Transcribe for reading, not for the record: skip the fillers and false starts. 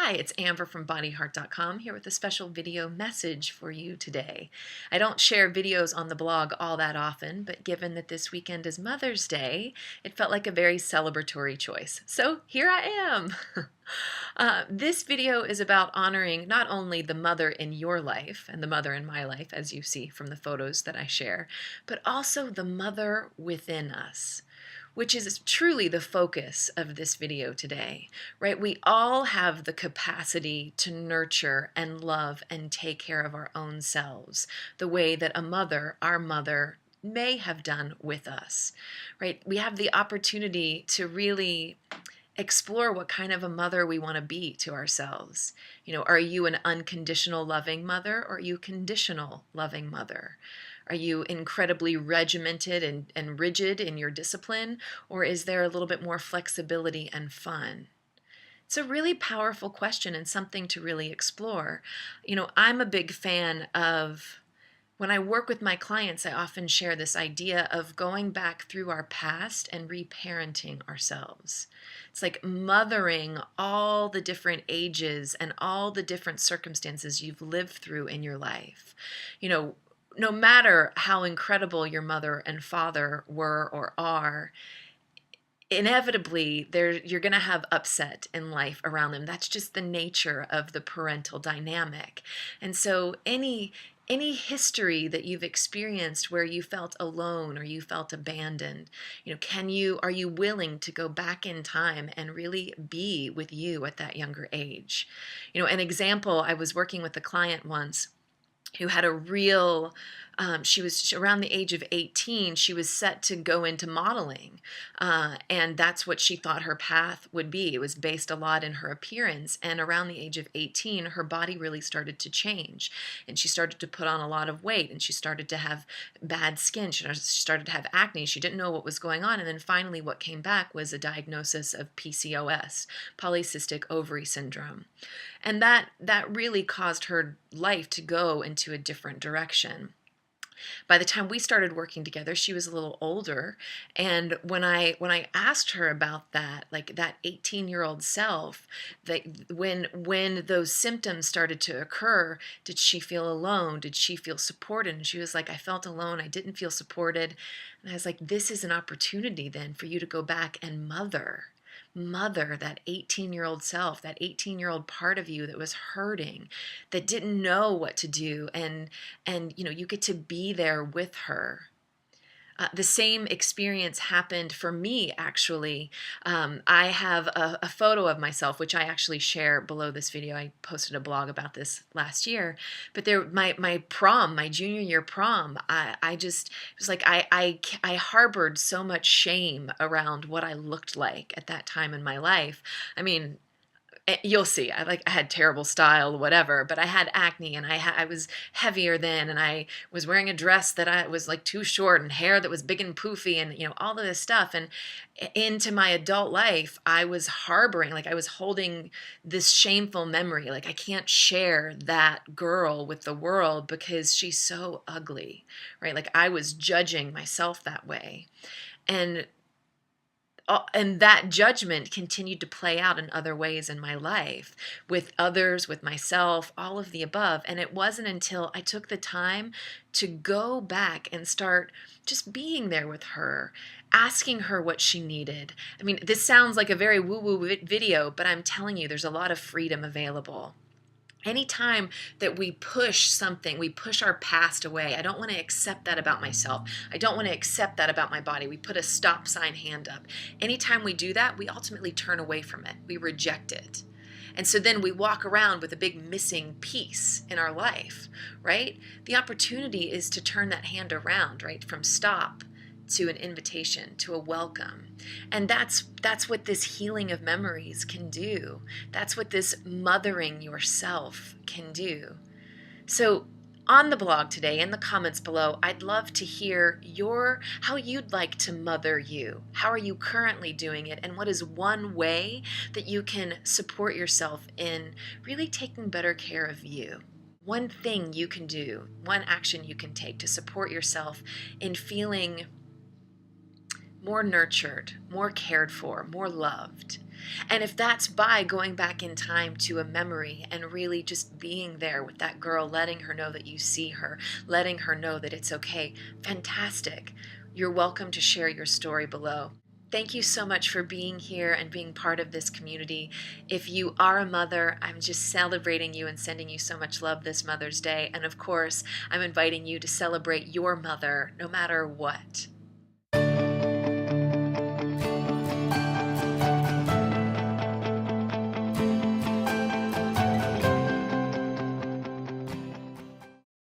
Hi, it's Amber from bodyheart.com here with a special video message for you today. I don't share videos on the blog all that often, but given that this weekend is Mother's Day, it felt like a very celebratory choice. So here I am. This video is about honoring not only the mother in your life and the mother in my life, as you see from the photos that I share, but also the mother within us, which is truly the focus of this video today, right? We all have the capacity to nurture and love and take care of our own selves the way that a mother, our mother, may have done with us, right? We have the opportunity to really explore what kind of a mother we want to be to ourselves. You know, are you an unconditional loving mother, or are you a conditional loving mother? Are you incredibly regimented and rigid in your discipline, or is there a little bit more flexibility and fun? It's a really powerful question and something to really explore. You know, I'm a big fan of, when I work with my clients, I often share this idea of going back through our past and reparenting ourselves. It's like mothering all the different ages and all the different circumstances you've lived through in your life. You know, no matter how incredible your mother and father were or are, inevitably you're going to have upset in life around them. That's just the nature of the parental dynamic. And so any history that you've experienced where you felt alone or you felt abandoned, you know, are you willing to go back in time and really be with you at that younger age? You know, an example, I was working with a client once who had a real, she was around the age of 18, she was set to go into modeling. And that's what she thought her path would be. It was based a lot in her appearance. And around the age of 18, her body really started to change. And she started to put on a lot of weight, and she started to have bad skin. She started to have acne. She didn't know what was going on. And then finally what came back was a diagnosis of PCOS, polycystic ovary syndrome. And that really caused her life to go into a different direction. By the time we started working together, she was a little older, and when I asked her about that, like that 18-year-old self, that when those symptoms started to occur, did she feel alone? Did she feel supported? And she was like, I felt alone. I didn't feel supported. And I was like, this is an opportunity then for you to go back and mother that 18-year-old self, that 18-year-old part of you that was hurting, that didn't know what to do, and you know, you get to be there with her. The same experience happened for me, actually. I have a photo of myself, which I actually share below this video. I posted a blog about this last year. But my prom, my junior year prom, it was like I harbored so much shame around what I looked like at that time in my life. I mean, you'll see, I had terrible style, whatever, but I had acne, and I was heavier then, and I was wearing a dress that I was like too short, and hair that was big and poofy, and you know, all of this stuff. And into my adult life, I was harboring, like I was holding this shameful memory, like I can't share that girl with the world because she's so ugly, right? Like I was judging myself that way. And that judgment continued to play out in other ways in my life, with others, with myself, all of the above. And it wasn't until I took the time to go back and start just being there with her, asking her what she needed. I mean, this sounds like a very woo-woo video, but I'm telling you, there's a lot of freedom available. Anytime that we push something, we push our past away. I don't want to accept that about myself. I don't want to accept that about my body. We put a stop sign hand up. Anytime we do that, we ultimately turn away from it. We reject it. And so then we walk around with a big missing piece in our life, right? The opportunity is to turn that hand around, right? From stop to an invitation, to a welcome. And that's what this healing of memories can do. That's what this mothering yourself can do. So on the blog today, in the comments below, I'd love to hear how you'd like to mother you. How are you currently doing it? And what is one way that you can support yourself in really taking better care of you? One thing you can do, one action you can take to support yourself in feeling more nurtured, more cared for, more loved. And if that's by going back in time to a memory and really just being there with that girl, letting her know that you see her, letting her know that it's okay, fantastic. You're welcome to share your story below. Thank you so much for being here and being part of this community. If you are a mother, I'm just celebrating you and sending you so much love this Mother's Day. And of course, I'm inviting you to celebrate your mother no matter what.